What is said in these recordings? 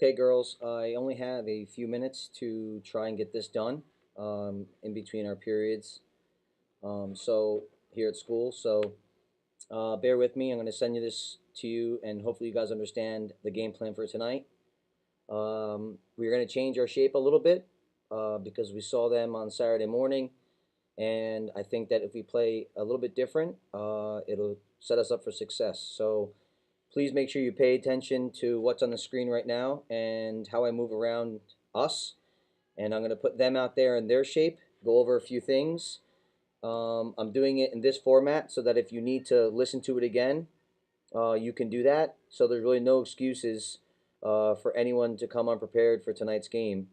Okay, girls, I only have a few minutes to try and get this done in between our periods. So here at school, bear with me. I'm going to send you this to you, and hopefully you guys understand the game plan for tonight. We're going to change our shape a little bit because we saw them on Saturday morning, and I think that if we play a little bit different, it'll set us up for success. So please make sure you pay attention to what's on the screen right now and how I move around us. And I'm going to put them out there in their shape, go over a few things. I'm doing it in this format so that if you need to listen to it again, you can do that. So there's really no excuses for anyone to come unprepared for tonight's game,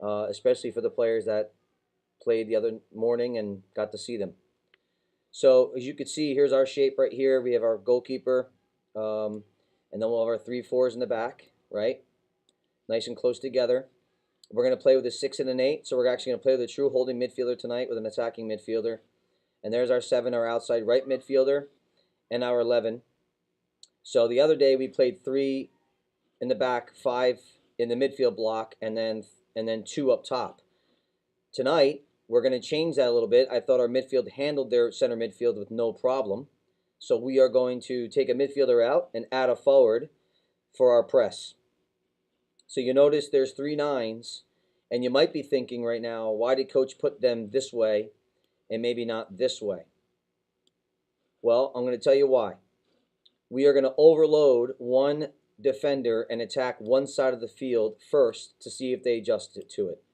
especially for the players that played the other morning and got to see them. So as you can see, here's our shape right here. We have our goalkeeper, and then we'll have our 3-4s in the back, right? Nice and close together. We're going to play with a 6 and an 8, so we're actually going to play with a true holding midfielder tonight with an attacking midfielder. And there's our 7, our outside right midfielder, and our 11. So the other day we played 3 in the back, 5 in the midfield block, and then 2 up top. Tonight, we're going to change that a little bit. I thought our midfield handled their center midfield with no problem. So we are going to take a midfielder out and add a forward for our press. So you notice there's 3 9s, and you might be thinking right now, why did coach put them this way and maybe not this way? Well, I'm going to tell you why. We are going to overload one defender and attack one side of the field first to see if they adjust to it.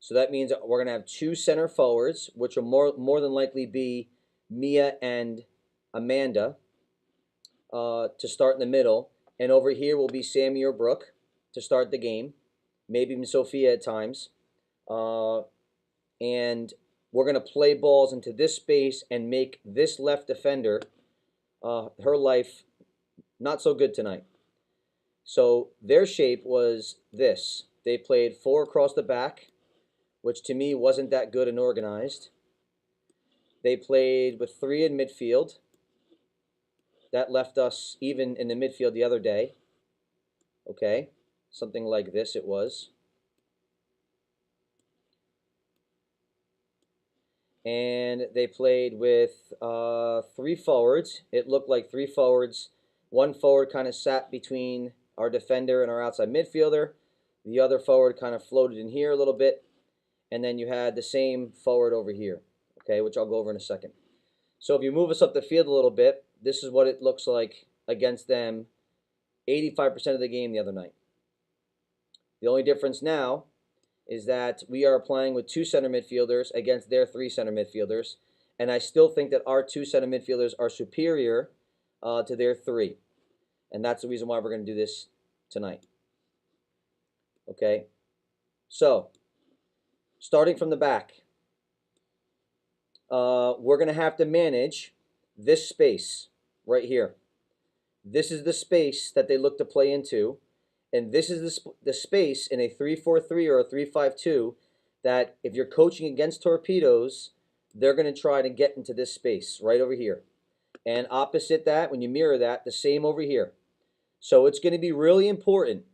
So that means we're going to have 2 center forwards, which will more than likely be Mia and Amanda to start in the middle. And over here will be Sammy or Brooke to start the game, maybe even Sophia at times. And we're going to play balls into this space and make this left defender, her life, not so good tonight. So their shape was this. They played 4 across the back, which to me wasn't that good and organized. They played with 3 in midfield. That left us even in the midfield the other day. Okay, something like this it was. And they played with 3 forwards. It looked like 3 forwards. 1 forward kind of sat between our defender and our outside midfielder. The other forward kind of floated in here a little bit. And then you had the same forward over here, okay, which I'll go over in a second. So if you move us up the field a little bit, this is what it looks like against them 85% of the game the other night. The only difference now is that we are playing with 2 center midfielders against their 3 center midfielders, and I still think that our 2 center midfielders are superior to their 3, and that's the reason why we're going to do this tonight. Okay, so starting from the back, we're going to have to manage this space right here. This is the space that they look to play into, and this is the space in a 3-4-3 or a 3-5-2 that if you're coaching against torpedoes, they're going to try to get into this space right over here. And opposite that, when you mirror that, the same over here. So it's going to be really important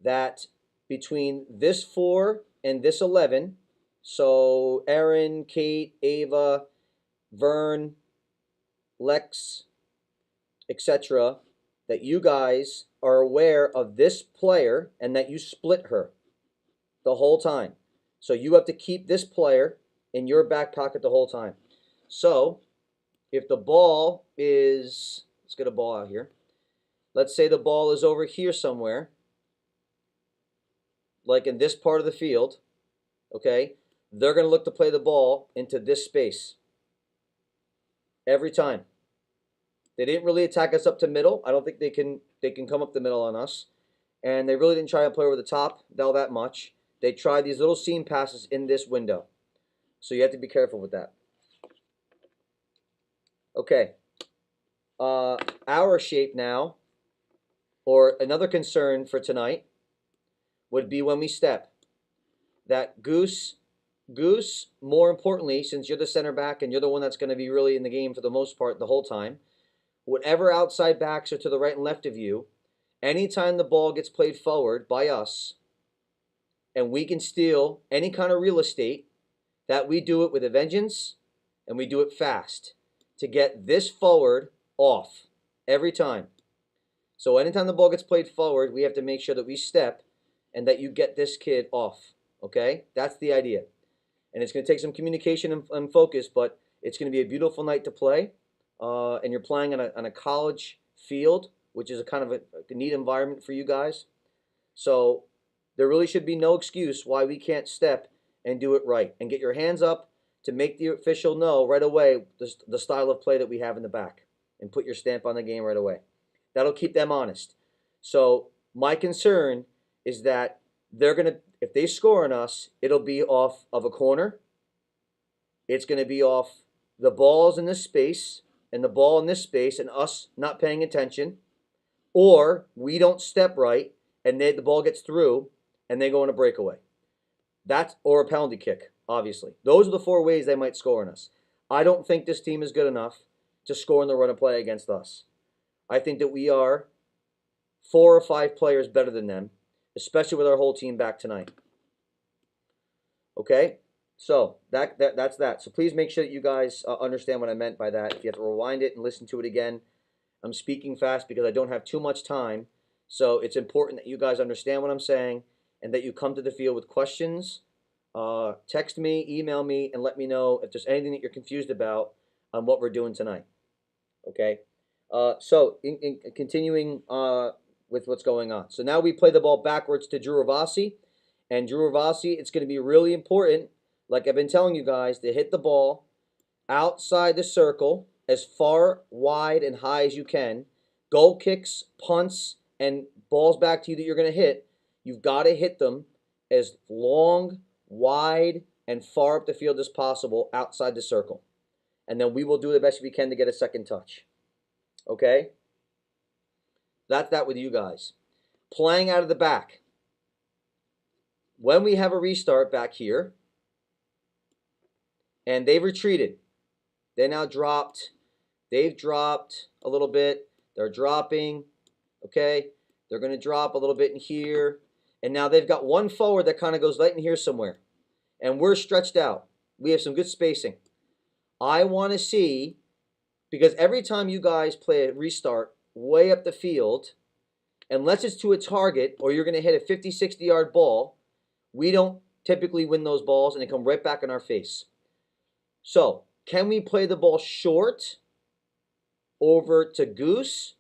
that between this 4 and this 11, so Erin, Kate, Ava, Vern, Lex, etc., that you guys are aware of this player and that you split her the whole time. So you have to keep this player in your back pocket the whole time. So if the ball is, let's get a ball out here. Let's say the ball is over here somewhere, like in this part of the field, okay? They're going to look to play the ball into this space every time. They didn't really attack us up to middle. I don't think they can come up the middle on us. And they really didn't try to play over the top all that much. They tried these little seam passes in this window. So you have to be careful with that. Okay. Our shape now, or another concern for tonight, would be when we step. That Goose, more importantly, since you're the center back and you're the one that's going to be really in the game for the most part the whole time, whatever outside backs are to the right and left of you, anytime the ball gets played forward by us and we can steal any kind of real estate, that we do it with a vengeance and we do it fast to get this forward off every time. So anytime the ball gets played forward, we have to make sure that we step and that you get this kid off, okay? That's the idea. And it's going to take some communication and focus, but it's going to be a beautiful night to play. And you're playing on a college field, which is a kind of a neat environment for you guys. So there really should be no excuse why we can't step and do it right. And get your hands up to make the official know right away the style of play that we have in the back. And put your stamp on the game right away. That'll keep them honest. So my concern is that they're going to, if they score on us, it'll be off of a corner. It's going to be off the balls in this space and the ball in this space and us not paying attention. Or we don't step right and the ball gets through and they go on a breakaway. That's, or a penalty kick, obviously. Those are the 4 ways they might score on us. I don't think this team is good enough to score in the run of play against us. I think that we are 4 or 5 players better than them, especially with our whole team back tonight. Okay? So that's that. So please make sure that you guys understand what I meant by that. If you have to rewind it and listen to it again, I'm speaking fast because I don't have too much time. So it's important that you guys understand what I'm saying and that you come to the field with questions. Text me, email me, and let me know if there's anything that you're confused about on what we're doing tonight. Okay? So in continuing with what's going on. So now we play the ball backwards to Drew Ravasi. And Drew Ravasi, it's going to be really important, like I've been telling you guys, to hit the ball outside the circle as far wide and high as you can. Goal kicks, punts, and balls back to you that you're going to hit, you've got to hit them as long, wide, and far up the field as possible outside the circle. And then we will do the best we can to get a second touch. Okay? That's that with you guys. Playing out of the back. When we have a restart back here, and they've retreated, they now dropped, they've dropped a little bit, they're dropping, okay? They're going to drop a little bit in here, and now they've got one forward that kind of goes right in here somewhere, and we're stretched out. We have some good spacing. I want to see, because every time you guys play a restart way up the field, unless it's to a target or you're going to hit a 50, 60-yard ball, we don't typically win those balls, and they come right back in our face. So, can we play the ball short over to Goose,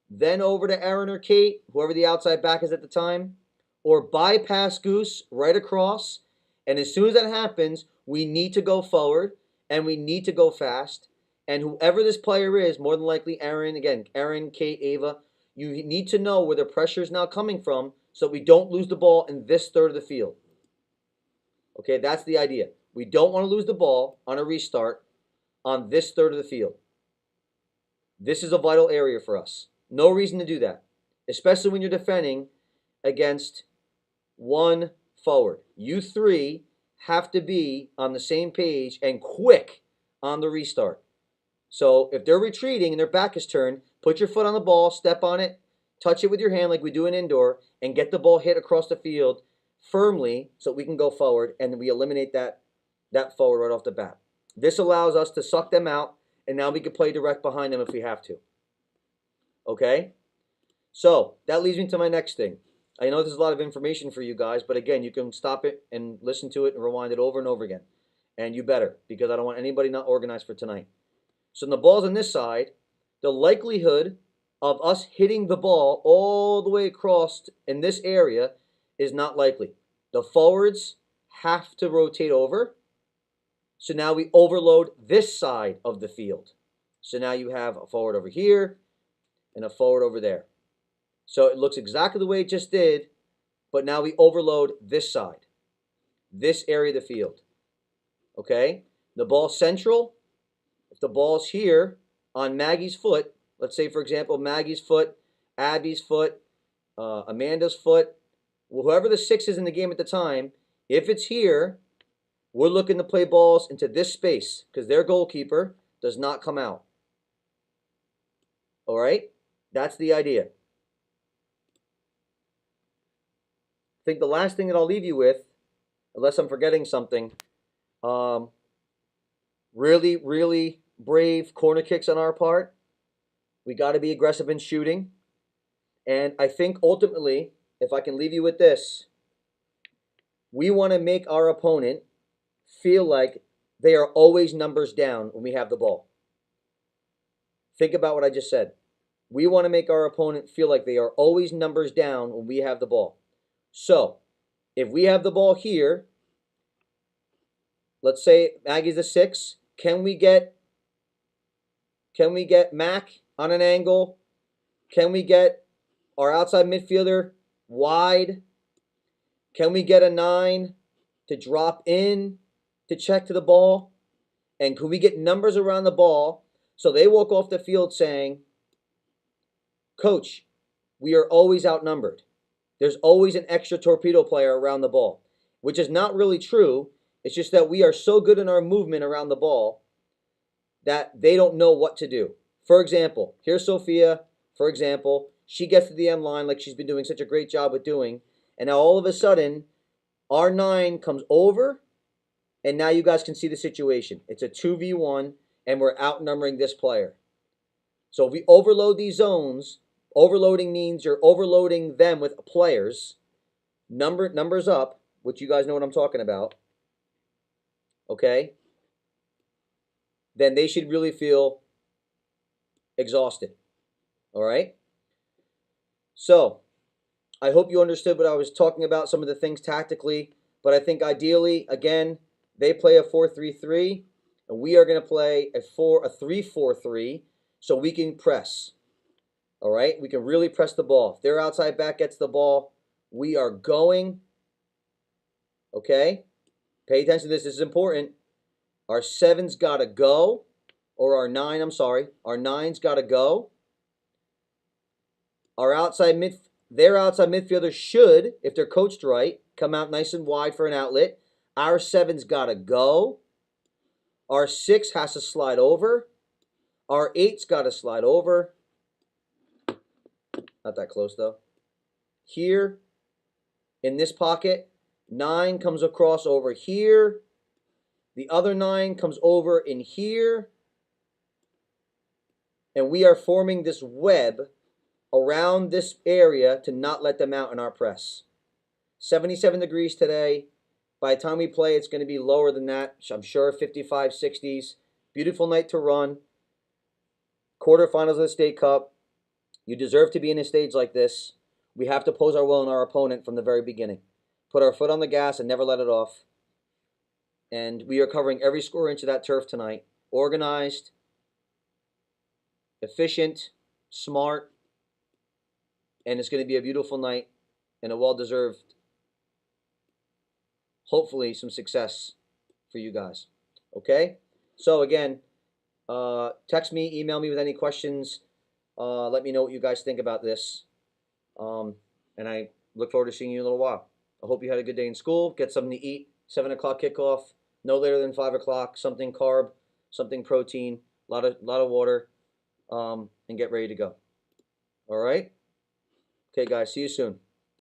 then over to Aaron or Kate, whoever the outside back is at the time, or bypass Goose right across, and as soon as that happens, we need to go forward, and we need to go fast, and whoever this player is, more than likely Aaron, again, Aaron, Kate, Ava, you need to know where the pressure is now coming from so we don't lose the ball in this third of the field. Okay, that's the idea. We don't want to lose the ball on a restart on this third of the field. This is a vital area for us. No reason to do that, especially when you're defending against one forward. You 3 have to be on the same page and quick on the restart. So if they're retreating and their back is turned, put your foot on the ball, step on it, touch it with your hand like we do in indoor, and get the ball hit across the field firmly so we can go forward, and we eliminate that forward right off the bat. This allows us to suck them out, and now we can play direct behind them if we have to. Okay? So that leads me to my next thing. I know there's a lot of information for you guys, but again, you can stop it and listen to it and rewind it over and over again. And you better, because I don't want anybody not organized for tonight. So the ball's on this side. The likelihood of us hitting the ball all the way across in this area is not likely. The forwards have to rotate over. So now we overload this side of the field. So now you have a forward over here and a forward over there. So it looks exactly the way it just did, but now we overload this side, this area of the field. Okay? The ball's central. If the ball's here on Maggie's foot, let's say, for example, Maggie's foot, Abby's foot, Amanda's foot, whoever the 6 is in the game at the time, if it's here, we're looking to play balls into this space because their goalkeeper does not come out. All right? That's the idea. think the last thing that I'll leave you with, unless I'm forgetting something, really, really brave corner kicks on our part. We got to be aggressive in shooting. And I think ultimately, if I can leave you with this, we want to make our opponent feel like they are always numbers down when we have the ball. Think about what I just said. We want to make our opponent feel like they are always numbers down when we have the ball. So, if we have the ball here, let's say Maggie's the 6, can we get Mac on an angle? Can we get our outside midfielder wide? Can we get a 9 to drop in to check to the ball? And can we get numbers around the ball so they walk off the field saying, Coach, we are always outnumbered. There's always an extra torpedo player around the ball, which is not really true. It's just that we are so good in our movement around the ball that they don't know what to do. For example, here's Sophia. For example, she gets to the end line like she's been doing such a great job with doing. And now all of a sudden, our 9 comes over, and now you guys can see the situation. It's a 2v1, and we're outnumbering this player. So if we overload these zones, overloading means you're overloading them with players, numbers up, which you guys know what I'm talking about, okay? Then they should really feel exhausted, all right? So I hope you understood what I was talking about, some of the things tactically, but I think ideally, again, they play a 4-3-3, and we are going to play a 3-4-3, so we can press. All right? We can really press the ball. If their outside back gets the ball, we are going. Okay? Pay attention to this. This is important. Our 7's got to go, or our 9, I'm sorry. Our 9's got to go. Their outside midfielder should, if they're coached right, come out nice and wide for an outlet. Our 7's got to go. Our 6 has to slide over. Our 8's got to slide over. Not that close, though. Here, in this pocket, 9 comes across over here. The other 9 comes over in here. And we are forming this web around this area to not let them out in our press. 77 degrees today. By the time we play, it's going to be lower than that. I'm sure 55, 60s. Beautiful night to run. Quarterfinals of the State Cup. You deserve to be in a stage like this. We have to pose our will on our opponent from the very beginning. Put our foot on the gas and never let it off. And we are covering every square inch of that turf tonight. Organized, efficient, smart, and it's going to be a beautiful night and a well-deserved, hopefully, some success for you guys. Okay? So, again, text me, email me with any questions. Let me know what you guys think about this. And I look forward to seeing you in a little while. I hope you had a good day in school. Get something to eat. 7 o'clock kickoff. No later than 5 o'clock. Something carb, something protein, a lot of water, and get ready to go. All right? Okay, guys. See you soon.